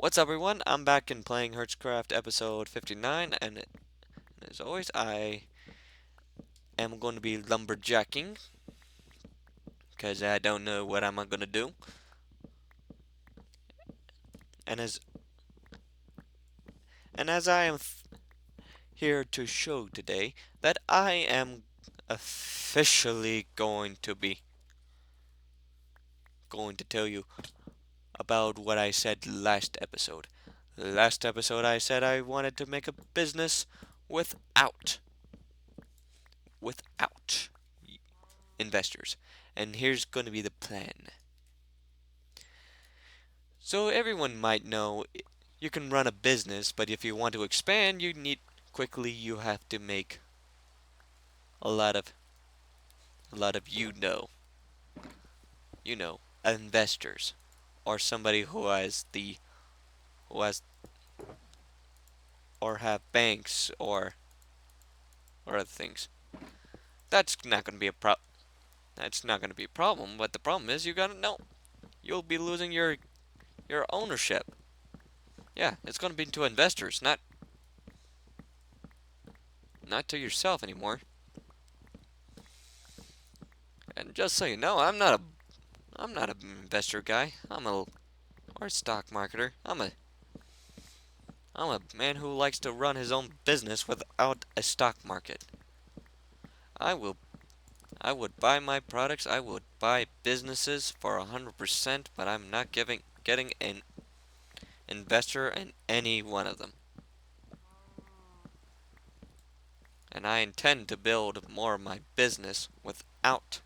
What's up, everyone? I'm back in playing Hertz episode 59, and as always, I am going to be lumberjacking because I don't know what I'm going to do. And as I am here to show today that I am officially going to tell you about what I said last episode. Last episode, I said I wanted to make a business without investors, and here's going to be the plan. So everyone might know you can run a business, but if you want to expand, you have to make a lot of investors or somebody who has or have banks or other things. That's not going to be a pro that's not going to be a problem, but the problem is you got to know you'll be losing your ownership. Yeah, it's going to be to investors, not to yourself anymore. And just so you know, I'm not an investor guy. Or a stock marketer. I'm a man who likes to run his own business without a stock market. I will I would buy my products, I would buy businesses for 100%, but I'm not getting an investor in any one of them. And I intend to build more of my business without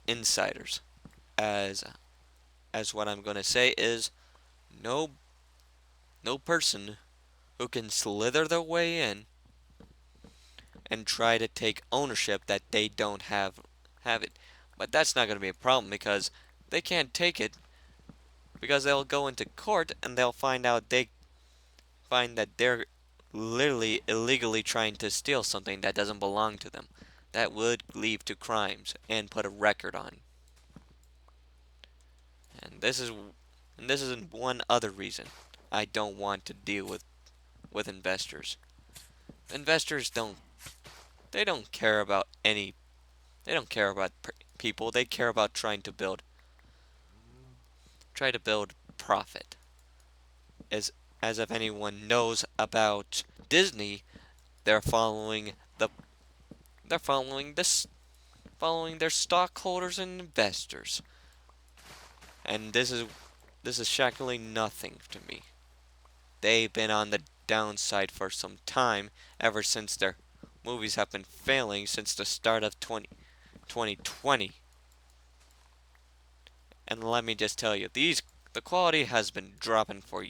insiders. As what I'm going to say is no no person who can slither their way in and try to take ownership that they don't have it. But that's not going to be a problem because they can't take it because they'll go into court and they'll find that they're literally illegally trying to steal something that doesn't belong to them. That would lead to crimes and put a record on. And this is one other reason I don't want to deal with investors. Investors they don't care about people. They care about try to build profit. As if anyone knows about Disney, they're following the they're following their stockholders and investors. And this is shockingly nothing to me. They've been on the downside for some time, ever since their movies have been failing since the start of 2020. And let me just tell you, the quality has been dropping for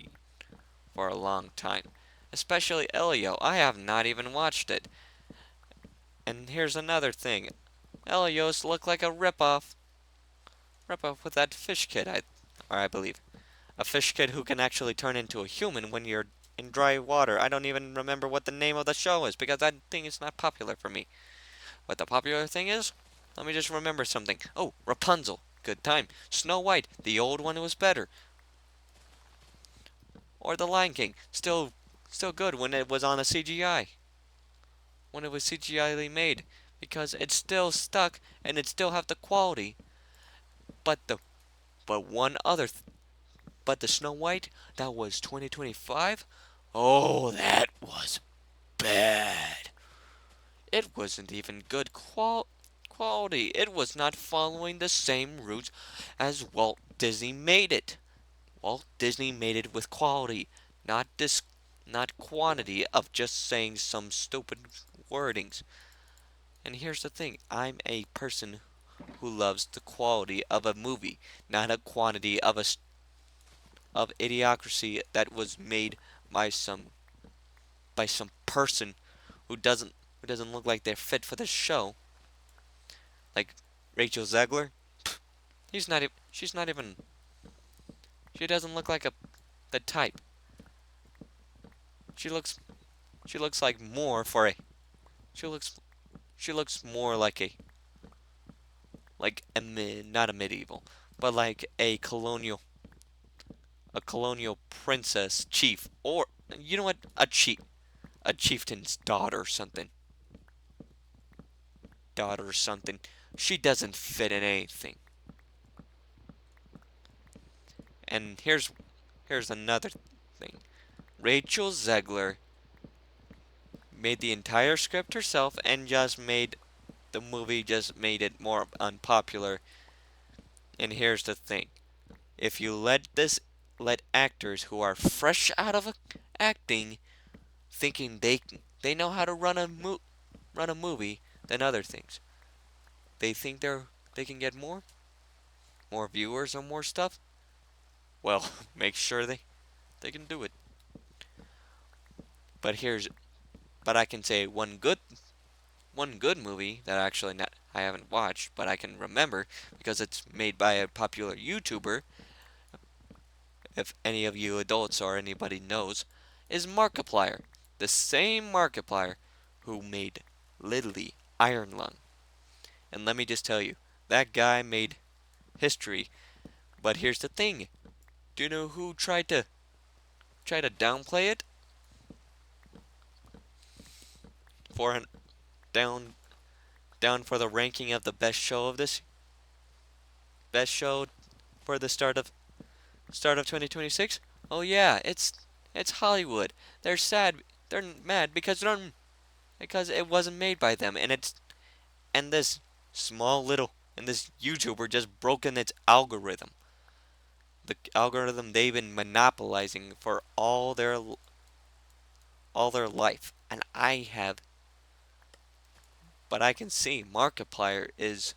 a long time. Especially Elio. I have not even watched it. And here's another thing. Elios look like a ripoff with that fish kid, I believe. A fish kid who can actually turn into a human when you're in dry water. I don't even remember what the name of the show is because that thing is not popular for me. What the popular thing is? Let me just remember something. Oh, Rapunzel. Good time. Snow White. The old one was better. Or The Lion King. Still good when it was on a CGI. When it was CGI made. Because it's still stuck and it still have the quality. But the but one other th- but the Snow White that was 2025. Oh, that was bad. It wasn't even good quality. It was not following the same routes as Walt Disney made it. Walt Disney made it with quality, not quantity of just saying some stupid wordings. And here's the thing, I'm a person who loves the quality of a movie, not a quantity of idiocracy that was made by some person who doesn't look like they're fit for the show. Like Rachel Zegler, she's not even she doesn't look like the type. She looks she looks like more for a she looks she looks more like not a medieval, but like a colonial princess chief, or you know what, a chieftain's daughter or something. She doesn't fit in anything. And here's another thing. Rachel Zegler made the entire script herself and just made the movie just made it more unpopular. And here's the thing. If you let actors who are fresh out of acting thinking they know how to run a movie than other things. They think they can get more viewers or more stuff. Well, make sure they can do it. But here's but I can say one good movie that actually not, I haven't watched, but I can remember because it's made by a popular YouTuber, if any of you adults or anybody knows, is Markiplier. The same Markiplier who made literally Iron Lung. And let me just tell you, that guy made history. But here's the thing. Do you know who tried to downplay it? For an down down for the ranking of the best show for the start of 2026? Oh yeah, it's Hollywood. They're sad. They're mad because it wasn't made by them, and this small little and this YouTuber just broken its algorithm. The algorithm they've been monopolizing for all their life, and but I can see Markiplier is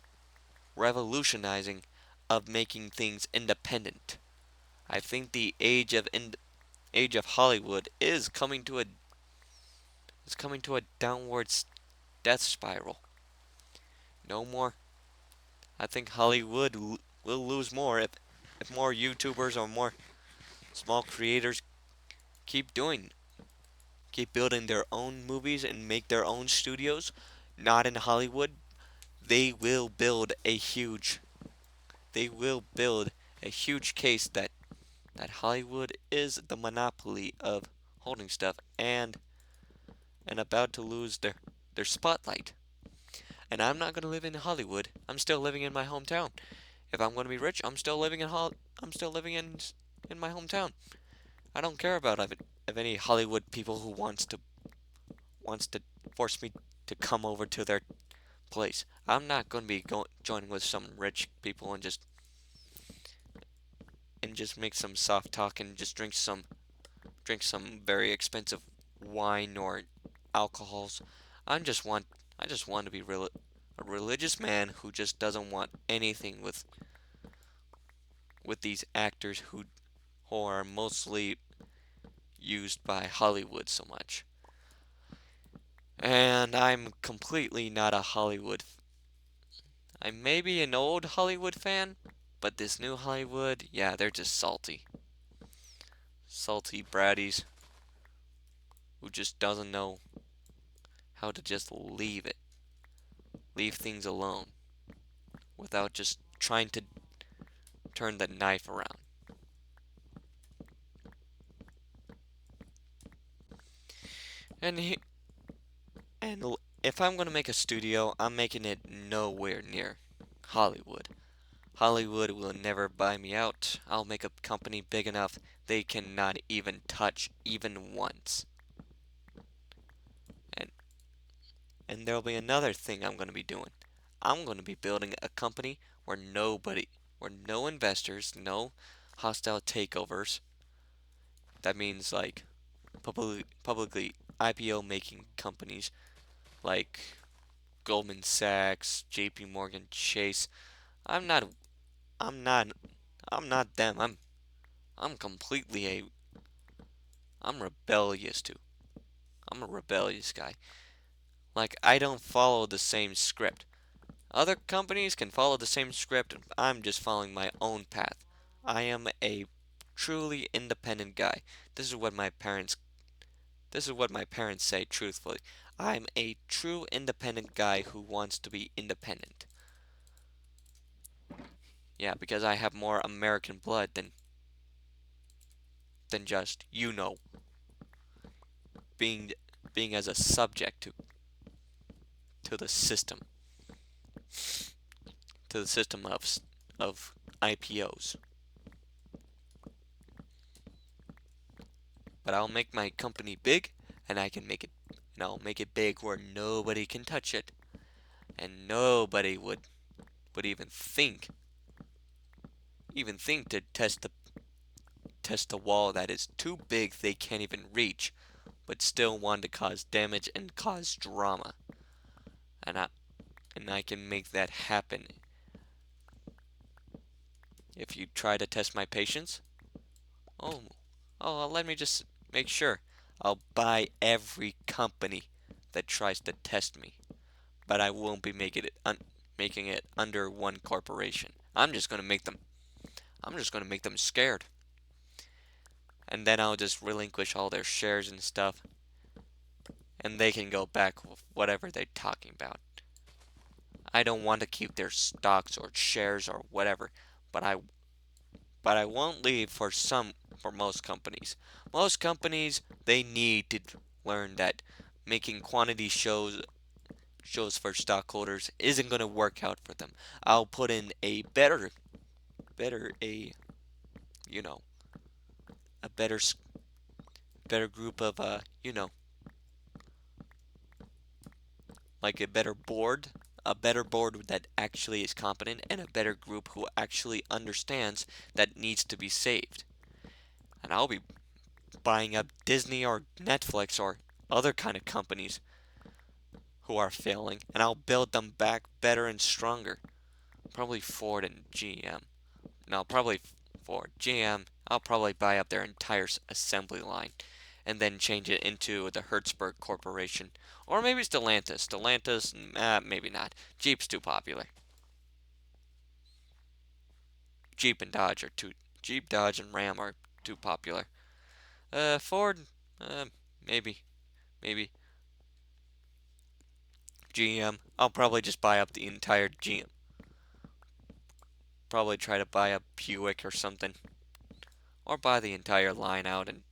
revolutionizing of making things independent. I think the age of Hollywood is coming to a downward death spiral. No more. I think Hollywood will lose more if more YouTubers or more small creators keep doing keep building their own movies and make their own studios, not in Hollywood. They will build a huge they will build a huge case that Hollywood is the monopoly of holding stuff and about to lose their spotlight. And I'm not going to live in Hollywood. I'm still living in my hometown. If I'm going to be rich, I'm still living in my hometown. I don't care about if any Hollywood people who wants to force me to come over to their place. I'm not going to be joining with some rich people and just make some soft talk and just drink some very expensive wine or alcohols. I just want to be a religious man who just doesn't want anything with these actors who are mostly used by Hollywood so much. And I'm completely not a Hollywood. I may be an old Hollywood fan, but this new Hollywood, yeah, they're just salty. Salty bratties who just doesn't know how to just leave things alone without just trying to turn the knife around. And he, and if I'm gonna make a studio, I'm making it nowhere near Hollywood. Hollywood will never buy me out. I'll make a company big enough they cannot even touch even once. And and there'll be another thing I'm gonna be doing. I'm gonna be building a company where no investors, no hostile takeovers. That means like publicly IPO making companies like Goldman Sachs, JP Morgan Chase. I'm not I'm not I'm not them. I'm completely a I'm rebellious too. I'm a rebellious guy. Like I don't follow the same script. Other companies can follow the same script. I'm just following my own path. I am a truly independent guy. This is what my parents this is what my parents say truthfully. I'm a true independent guy who wants to be independent. Yeah, because I have more American blood than just being being as a subject to the system to the system of IPOs. But I'll make my company big, and I can make it, and I'll make it big where nobody can touch it, and nobody would even think to test a wall that is too big they can't even reach, but still want to cause damage and cause drama. And I can make that happen. If you try to test my patience, oh, let me just make sure. I'll buy every company that tries to test me, but I won't be making it under one corporation. I'm just gonna make them scared, and then I'll just relinquish all their shares and stuff, and they can go back with whatever they're talking about. I don't want to keep their stocks or shares or whatever, but I won't leave for most companies. Most companies they need to learn that making quantity shows for stockholders isn't going to work out for them. I'll put in a better a you know a better group of like a better board that actually is competent, and a better group who actually understands that needs to be saved. And I'll be buying up Disney or Netflix or other kind of companies who are failing, and I'll build them back better and stronger. Probably Ford and GM. No, probably Ford. GM, I'll probably buy up their entire assembly line and then change it into the Hertz Corporation. Or maybe Stellantis. Stellantis, maybe not. Jeep's too popular. Jeep and Dodge are too. Jeep, Dodge, and Ram are too popular. Ford, uh, maybe, maybe. GM, I'll probably just buy up the entire GM. Probably try to buy up Buick or something. Or buy the entire line out and,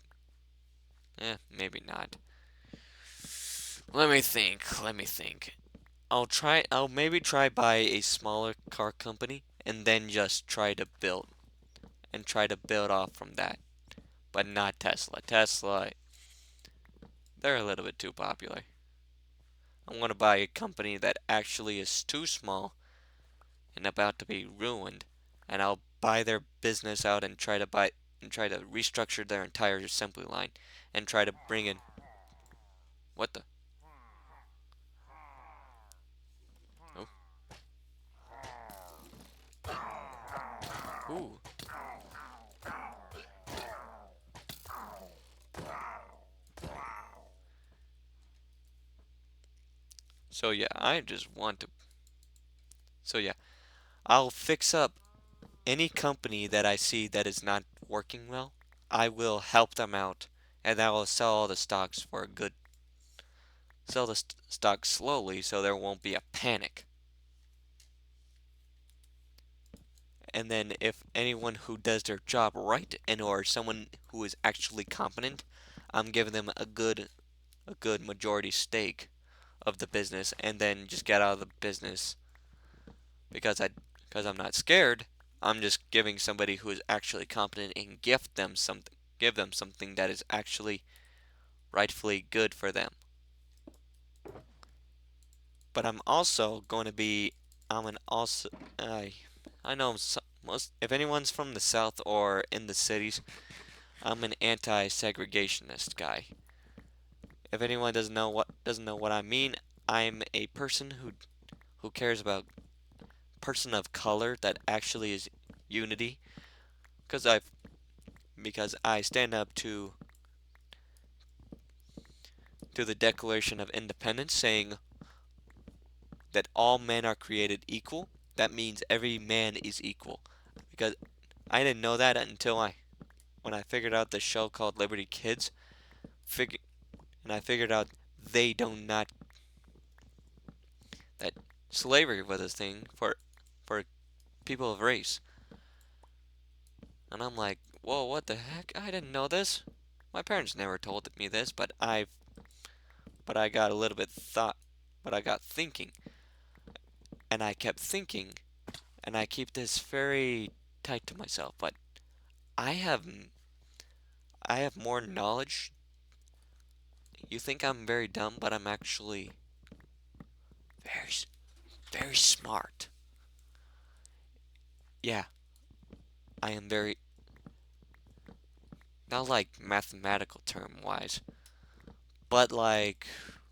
maybe not. Let me think. I'll maybe try buy a smaller car company and then just try to build off from that. But not Tesla. Tesla, they're a little bit too popular. I want to buy a company that actually is too small and about to be ruined, and I'll buy their business out and try to restructure their entire assembly line and try to bring in what the oh ooh. So yeah, I just want to so yeah, I'll fix up any company that I see that is not working well. I will help them out, and I will sell all the stocks for a good sell the stocks slowly so there won't be a panic. And then if anyone who does their job right and or someone who is actually competent, I'm giving them a good majority stake of the business, and then just get out of the business because I'm not scared. I'm just giving somebody who is actually competent and give them something that is actually rightfully good for them. But I'm also going to be I'm an also I know most if anyone's from the south or in the cities, I'm an anti-segregationist guy. If anyone doesn't know what I mean, I'm a person who cares about person of color that actually is unity because I stand up to the Declaration of Independence saying that all men are created equal. That means every man is equal. Because I didn't know that until when I figured out the show called Liberty Kids, fig- and I figured out they do not that slavery was a thing for people of race. And I'm like, whoa, what the heck? I didn't know this. My parents never told me this, but I got a little bit thought, but I got thinking, and I kept thinking, and I keep this very tight to myself. But I have, I have more knowledge. You think I'm very dumb, but I'm actually very, very smart. Yeah, I am very, not like mathematical term wise, but like,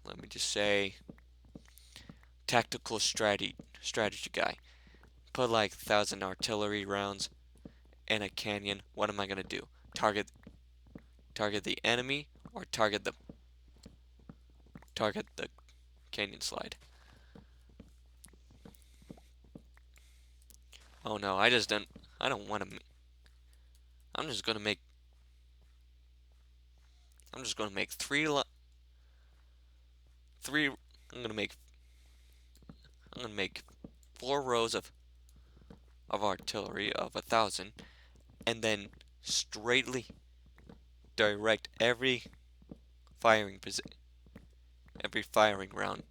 let me just say, tactical strategy guy. Put like 1,000 artillery rounds in a canyon. What am I gonna do? Target the enemy or target the canyon slide? Oh no, I just don't. I don't want to. I'm just gonna make. I'm just gonna make three. I'm gonna make. I'm gonna make 4 rows of artillery of 1,000, and then straightly direct firing every firing round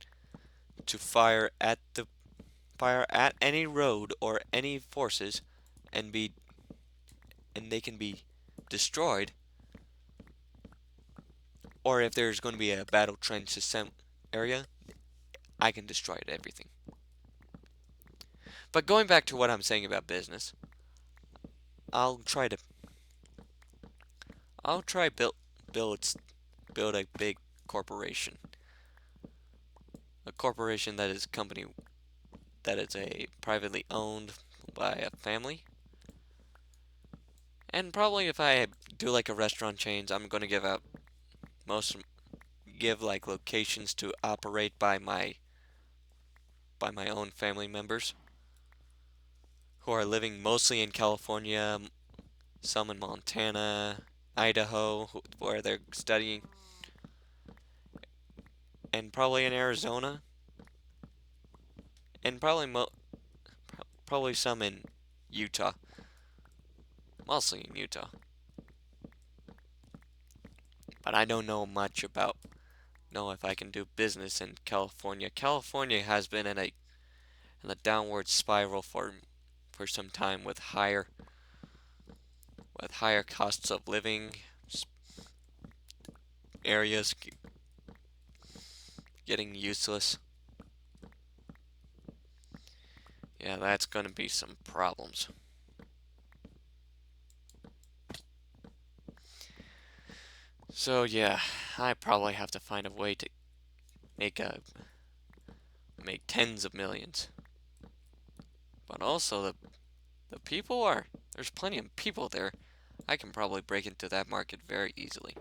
to fire at any road or any forces, and be and they can be destroyed, or if there's going to be a battle trench system area, I can destroy it, everything. But going back to what I'm saying about business, I'll try to I'll try build build a big corporation, a corporation that is a company that is a privately owned by a family. And probably if I do like a restaurant chains, I'm going to most give like locations to operate by my own family members who are living mostly in California, some in Montana, Idaho, where they're studying, and probably in Arizona, and probably some in Utah, mostly in Utah. But I don't know if I can do business in California. California has been in a downward spiral for some time with higher costs of living, areas getting useless. Yeah, that's gonna be some problems. So yeah, I probably have to find a way to make a make tens of millions. But also the people are there's plenty of people there. I can probably break into that market very easily.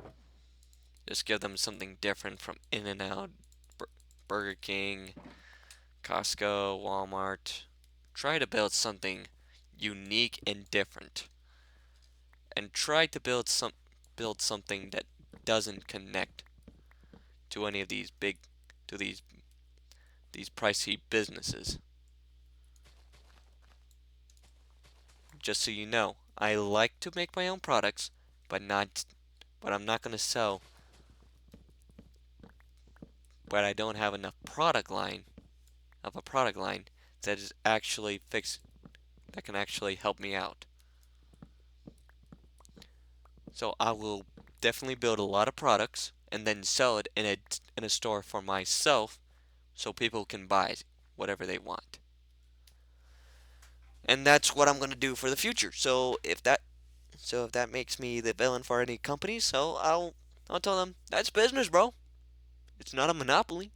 Just give them something different from In-N-Out, Burger King, Costco, Walmart. Try to build something unique and different. And try to build something that doesn't connect to any of these big to these pricey businesses. Just so you know, I like to make my own products, but not but I'm not going to sell but I don't have enough product line that is actually that can actually help me out. So I will definitely build a lot of products and then sell it in a store for myself so people can buy whatever they want. And that's what I'm going to do for the future. So if that makes me the villain for any company, so I'll tell them that's business, bro. It's not a monopoly.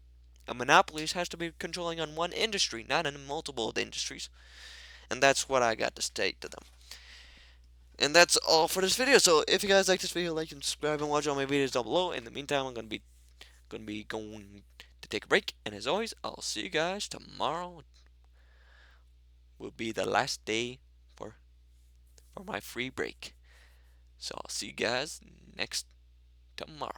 A monopoly has to be controlling on one industry, not in multiple industries. And that's what I got to state to them. And that's all for this video. So if you guys like this video, like and subscribe and watch all my videos down below. In the meantime, I'm going to take a break. And as always, I'll see you guys tomorrow. Will be the last day for my free break. So I'll see you guys next tomorrow.